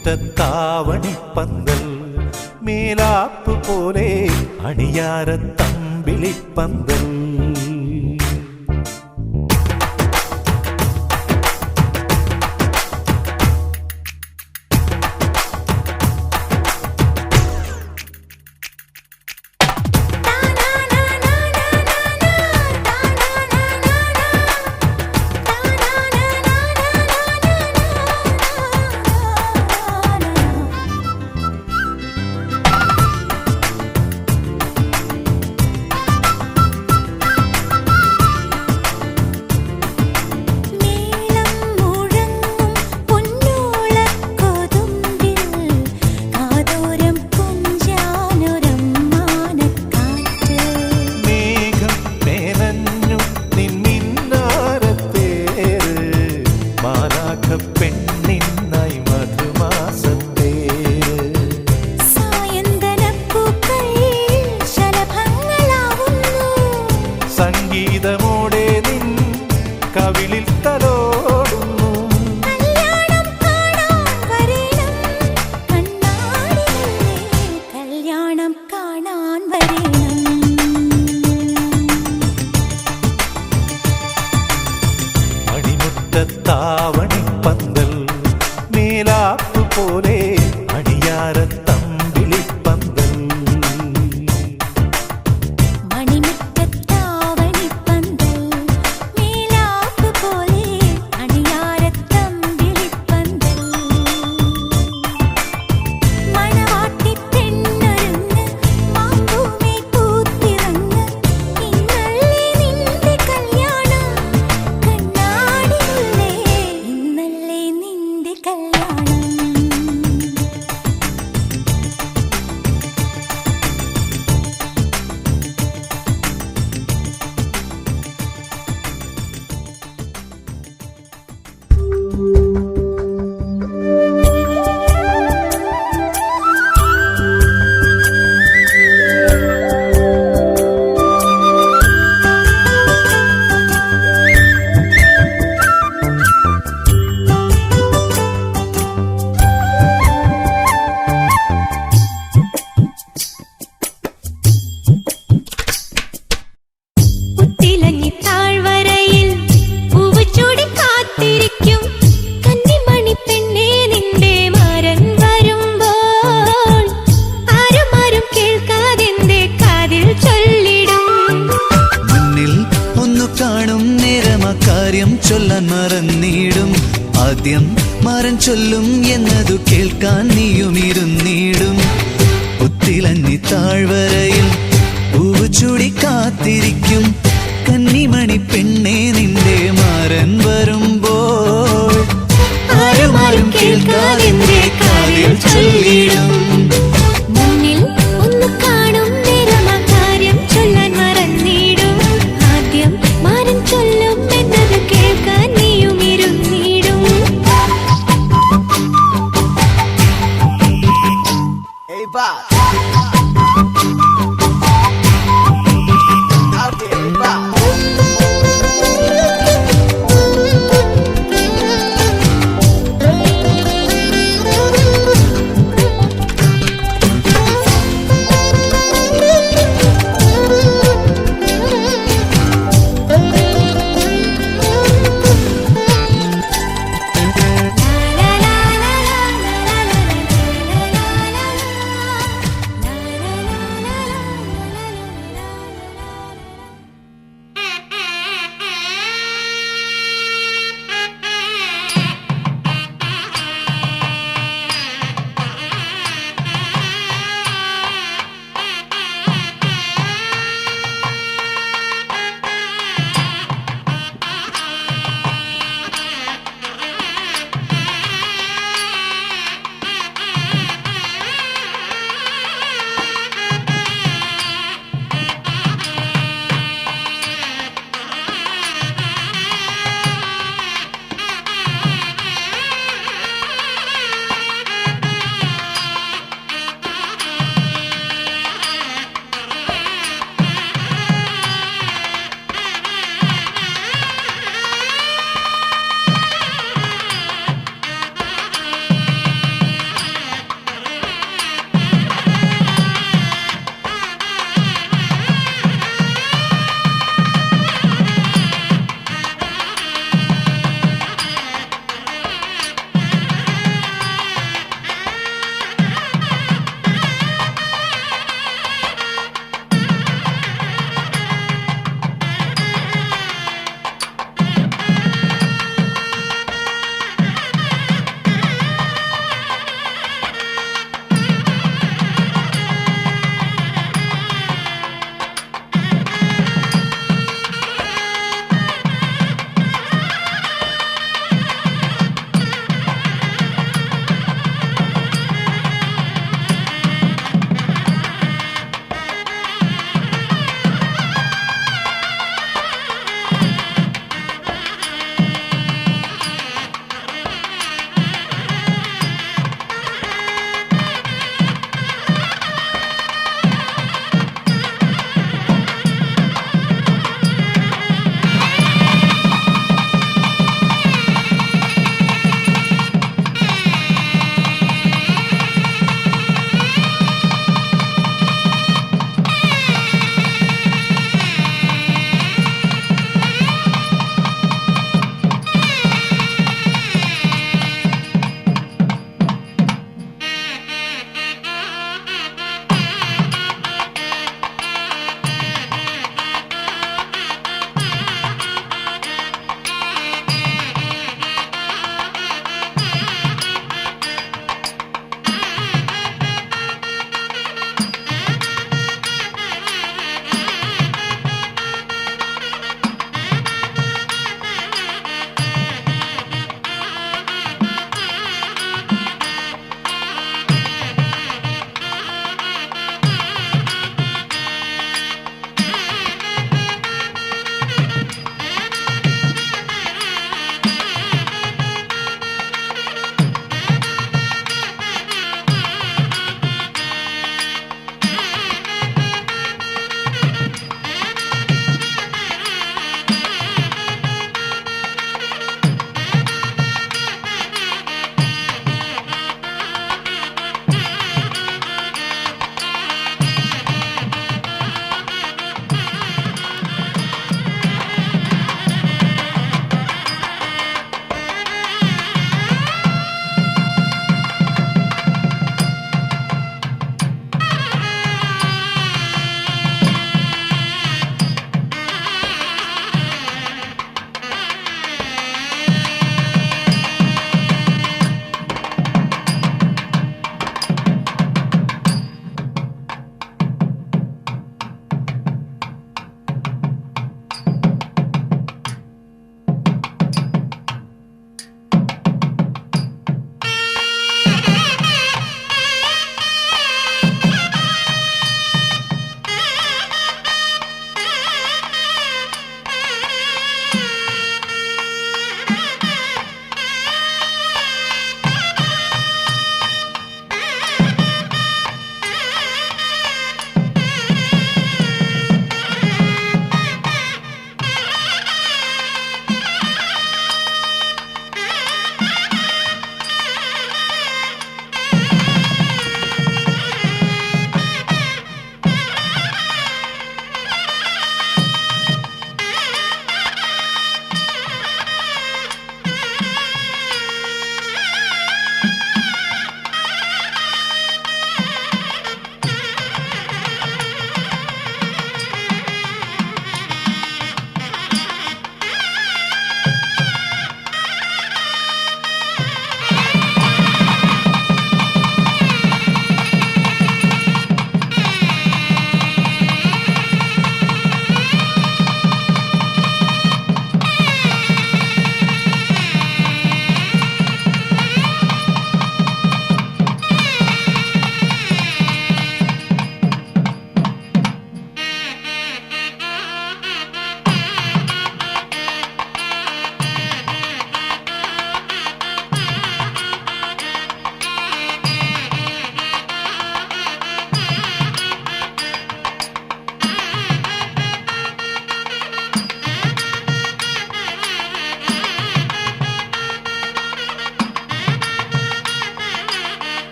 മണിമുറ്റത്താവണിപ്പന്തൽ മേലാപ്പ് പോലെ അണിയാരത്തമ്പിളിപ്പന്തൽ സംഗീതമോടെ നിൻ കവിളിൽ തലോടുന്നു കല്യാണം കാണാൻ വരേണം മണിമുറ്റത്താവണിപ്പന്തൽ മേലാപ്പ് പോലെ അണിയാരത്തമ്പിളിപ്പന്തൽ ചൊല്ലാൻ മറന്നിടും ആദ്യം മരം ചൊല്ലും എന്നതു കേൾക്കാൻ നീയും ഇരുന്നിടും ഒത്തിലഞ്ഞി താഴ്വരയിൽ പൂവ് ചൂടി കാത്തിരിക്കും കന്നിമണി പെണ്ണെ നിന്റെ മാരൻ വരുമ്പോൾ ആരും ആരും കേൾക്കാതെ കാതിൽ ചൊല്ലിടും മുന്നിൽ ഒന്ന് കാണും നേരം ആ കാര്യം ചൊല്ലാൻ മറന്നിടും ആദ്യം മാരൻ ചൊല്ലും എന്നത് കേൾക്കാൻ നീയും ഇരുന്നിടും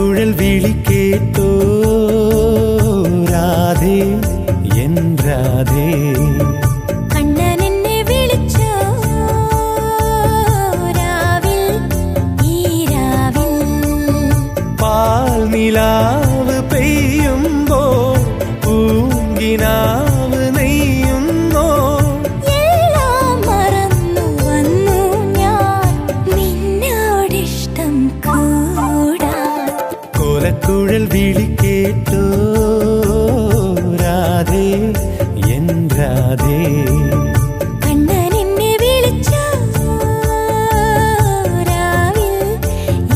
കോലക്കുഴൽ വിളി കേട്ടോ രാധേ എൻ രാധേ കണ്ണൻ എന്നെ വിളിച്ചോ രാവിൽ ഈ രാവിൽ പാൽ നിലാവ് പെയ്യുമ്പോ പൂങ്കിനാവ് നെയ്യുന്നോ എല്ലാം മറന്നു വന്നു ഞാൻ നിന്നോടിഷ്ടം കൂടാൻ കോലക്കുഴൽ വിളി കേട്ടോ രാധേ എൻ രാധേ കണ്ണൻ എന്നെ വിളിച്ചോ രാവിൽ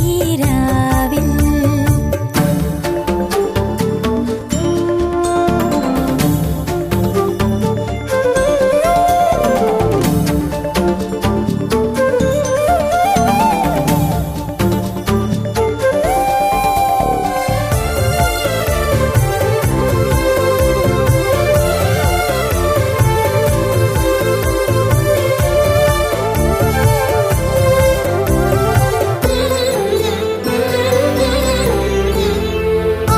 ഈ രാവിൽ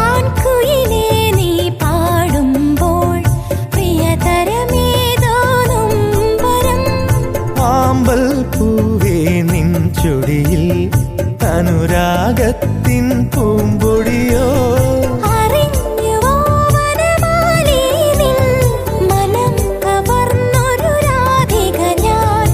ആൺകുയിലേ നീ പാടുമ്പോൾ പ്രിയതരമേതോ നൊമ്പരം ആമ്പൽ പൂവേ നിൻ ചൊടിയിൽ അനുരാഗത്തിൻ പൂമ്പൊടിയോ അറിഞ്ഞുവോ വനമാലി നിൻ മനം കവർന്നൊരു രാധിക ഞാൻ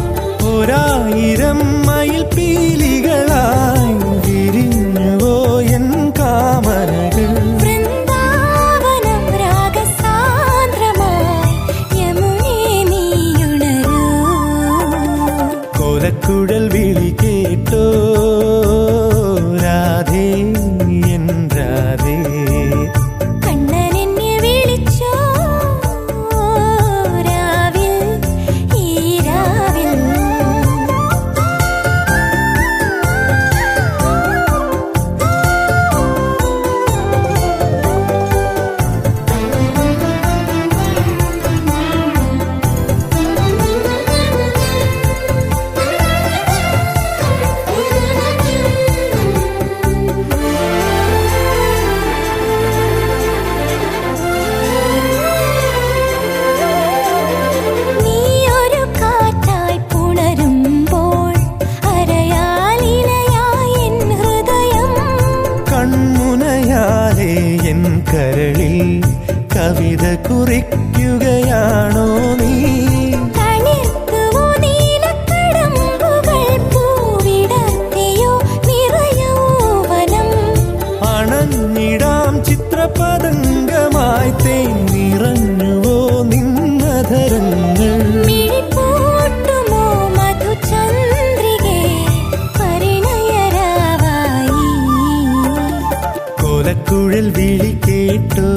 ഒരായിരം മയിൽ പീലികളായി വിരിഞ്ഞുവോ എൻ കാമനകൾ വൃന്ദാവനം രാഗസാന്ദ്രമായി യമുനേ നീയുണരൂ കോലക്കുഴൽ വിളി കേട്ടോ രാധേ എൻ രാധേ കണ്ണൻ എന്നെ വിളിച്ചോ രാവിൽ ഈ രാവിൽ നീയൊരു കാറ്റായി പുണരുമ്പോൾ അരയാലിലയായി എൻ ഹൃദയം കൺമുനയാലേ എൻ കരളിൽ കവിത കുറിക്കുകയാണോ നീ തളിർത്തുവോ നീലക്കടമ്പുകൾ പൂവിടർത്തിയോ നിറയൗവനം അണഞ്ഞിടാം ചിത്രപതംഗമായി തേൻ നിറഞ്ഞുവോ നിന്നധരങ്ങൾ മിഴിപ്പൂട്ടുമോ മധുചന്ദ്രികേ പരിണയരാവായി കോലക്കുഴൽ വിളി കേട്ടോ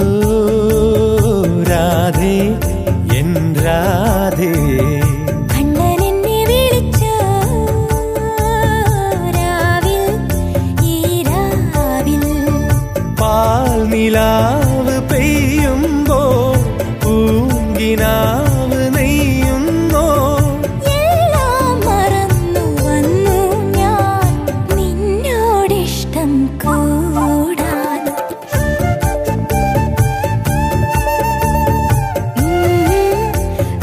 രാധേ എൻ രാധേ കണ്ണൻ എന്നെ വിളിച്ചോ രാവിൽ ഈ രാവിൽ പാൽ നിലാവ് പെയ്യുമ്പോ പൂങ്കിനാവ് നെയ്യുന്നോ എല്ലാം മറന്നു വന്നു ഞാൻ നിന്നോടിഷ്ടം കൂടാൻ ഉം,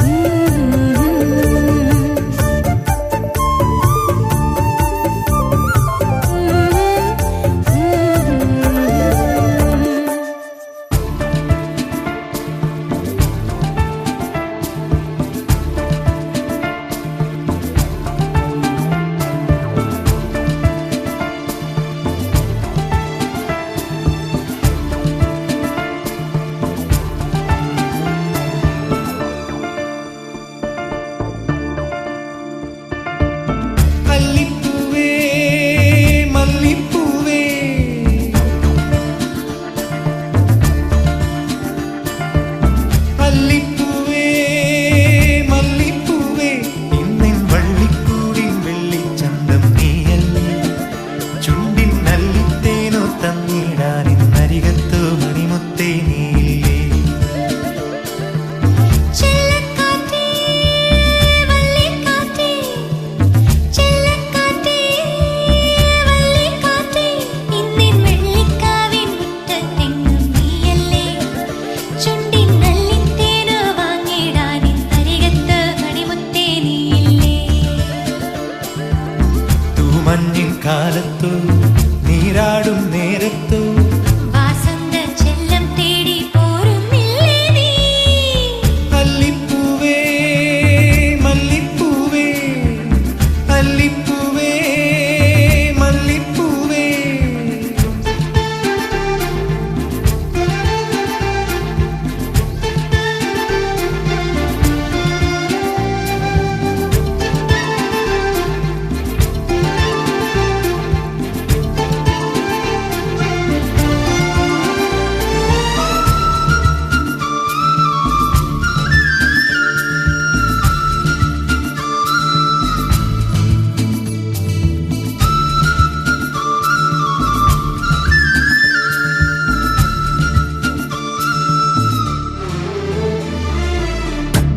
ഉം, ഉം. തൂമഞ്ഞിൻ കാലത്തു നീരാടും നേരത്തു വാസന്ത ചെല്ലം തേടി പോരുന്നില്ലേ നീ? അല്ലിപ്പൂവേ മല്ലിപ്പൂവേ അല്ലിപ്പൂവേ മല്ലിപ്പൂവേ.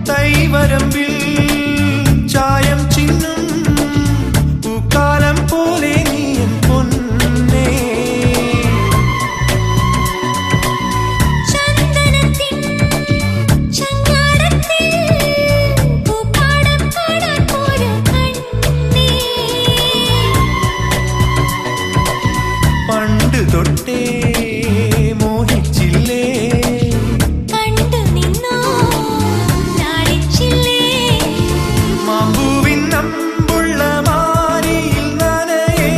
തൈവരമ്പിൽ ചായം ചിന്നും പൂക്കാലം പോലെ നീയും പൊന്നേ. ചന്ദനത്തിൻ ചങ്ങാടത്തിൽ പൂപ്പാടം പാടാൻ പോരു കണ്ണേ. പണ്ട് തൊട്ടേ മോഹിച്ചില്ലേ കണ്ടു നിന്നോ നാടിച്ചില്ലേ? മാമ്പൂവിൻ നമ്പുള്ള മാരിയിൽ നനയേ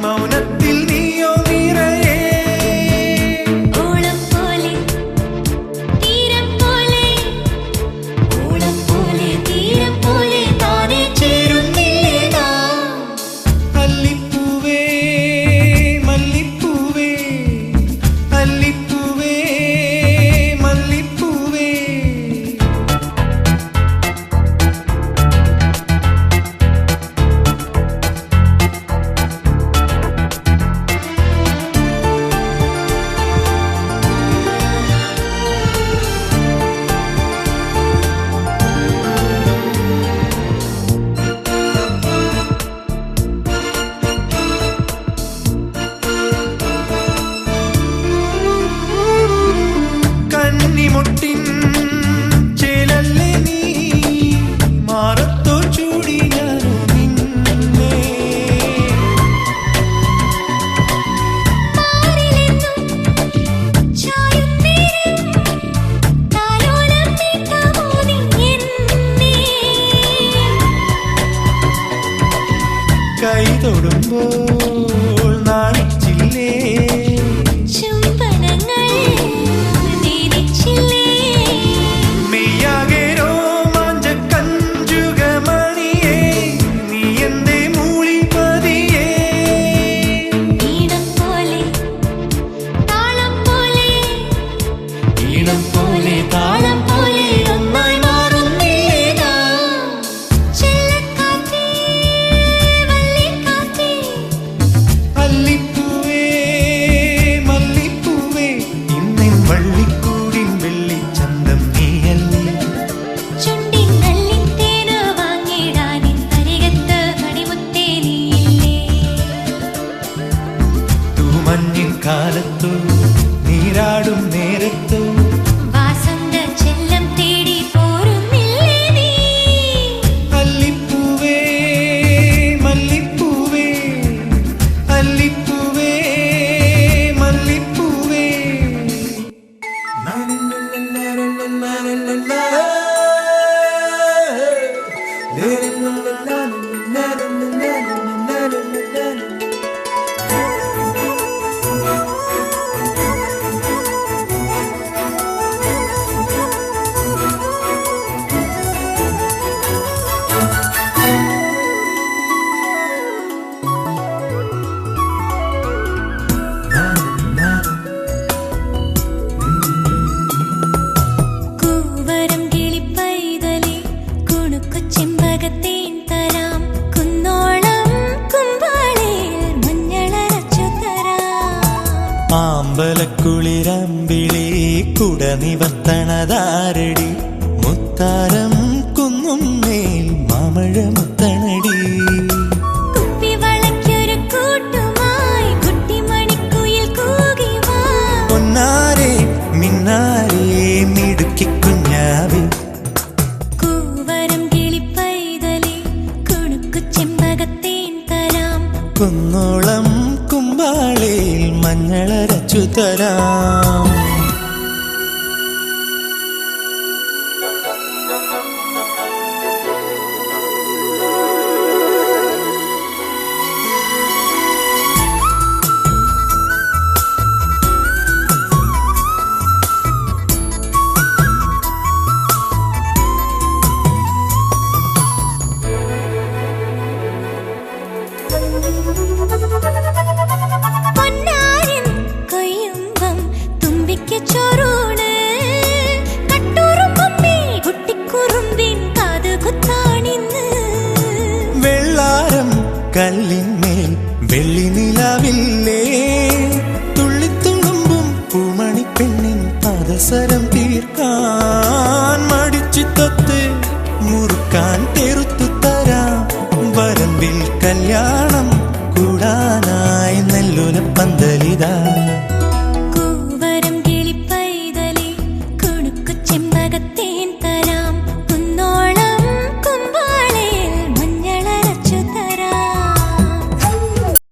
മൗനത്തിൽ നീയോ നിറയേ. ഓളം പോലെ തീരം പോലെ ഓളം പോലെ തീരം പോലെ താനേ ചേരുന്നില്ലേ നാം? അല്ലിപ്പൂവേ മല്ലിപ്പൂവേ അല്ലിപ്പൂവേ മല്ലിപ്പൂവേ. കന്നിമുട്ടിൻ ചേലല്ലേ നീ മാറത്തോ ചൂടി ഞാനോ നിന്നെ. പാരിലെന്നും ചായും നേരം താലോലം നീട്ടാമോ നീ എന്നെ? കൈ തൊടുമ്പോൾ നാണിച്ചില്ലേ ചുംബനങ്ങൾ നേരിച്ചില്ലേ? മെയ്യാകെ രോമാഞ്ചക്കഞ്ചുകമണിയേ നീ എന്തേ മൂളി പതിയേ. ഈണം പോലെ താളം പോലെ ഈണം പോലെ താളം പോലെ ഒന്നായി മാറുന്നില്ലേ നാം? ചെല്ലക്കാറ്റേ വള്ളിക്കാറ്റേ അല്ലിപ്പൂവേ മല്ലിപ്പൂവേ ഇന്നിൻ വള്ളിക്കൂടിൻ വെള്ളിച്ചന്തം നീയല്ലേ. ചുണ്ടിൻ നല്ലിത്തേന വാങ്ങിടാനിൻ അരികത്ത് മണിമുത്തേ നീയില്ലേ? തൂമഞ്ഞിൻ കാലത്തു നീരാടും നേരത്തു വാസന്ത ചെല്ലം തേടി പോരുന്നില്ലേ നീ? അല്ലിപ്പൂവേ മല്ലിപ്പൂവേ അല്ലിപ്പൂവേ മല്ലിപ്പൂവേ. കൂവരം കിളിപ്പൈതലേ കുണുക്കു ചെമ്പകത്തേൻ തരാം. കുന്നോളം കുമ്പാളയിൽ മഞ്ഞളരച്ചു തരാം. ആമ്പലക്കുളിരമ്പിളി കുട നിവർത്തണതാരടി മുത്താരം കുന്നും മേൽ മാമഴ മുത്തണടി. കുപ്പിവളയ്ക്കൊരു കൂട്ടുമായി കുട്ടിമണിക്കുയിൽ കൂകി വാ. പൊന്നാരെ മിന്നാരെ മിടുക്കി കുഞ്ഞാവേ കൂവരം കിളിപ്പൈതലേ കുണുക്കു ചെമ്പകത്തേൻ തരാം. കുന്നോളം കുമ്പാളയിൽ മഞ്ഞളരച്ചു തരാം. പൊന്നാരൻ കൊയ്യുമ്പം തുമ്പിക്ക് ചോറൂണ്, കട്ടൂറുമ്പമ്മേ കുട്ടിക്കുറുമ്പിൻ കാതുകുത്താണിന്ന്. വെള്ളാരം കല്ലിന്മേൽ വെള്ളി നിലാവില്ലേ, തുള്ളിത്തുളുമ്പും പൂമണിപ്പെണ്ണിൻ പാദസരം തീർക്കാൻ മടിച്ചിത്തൊത്ത് മുറുക്കാൻ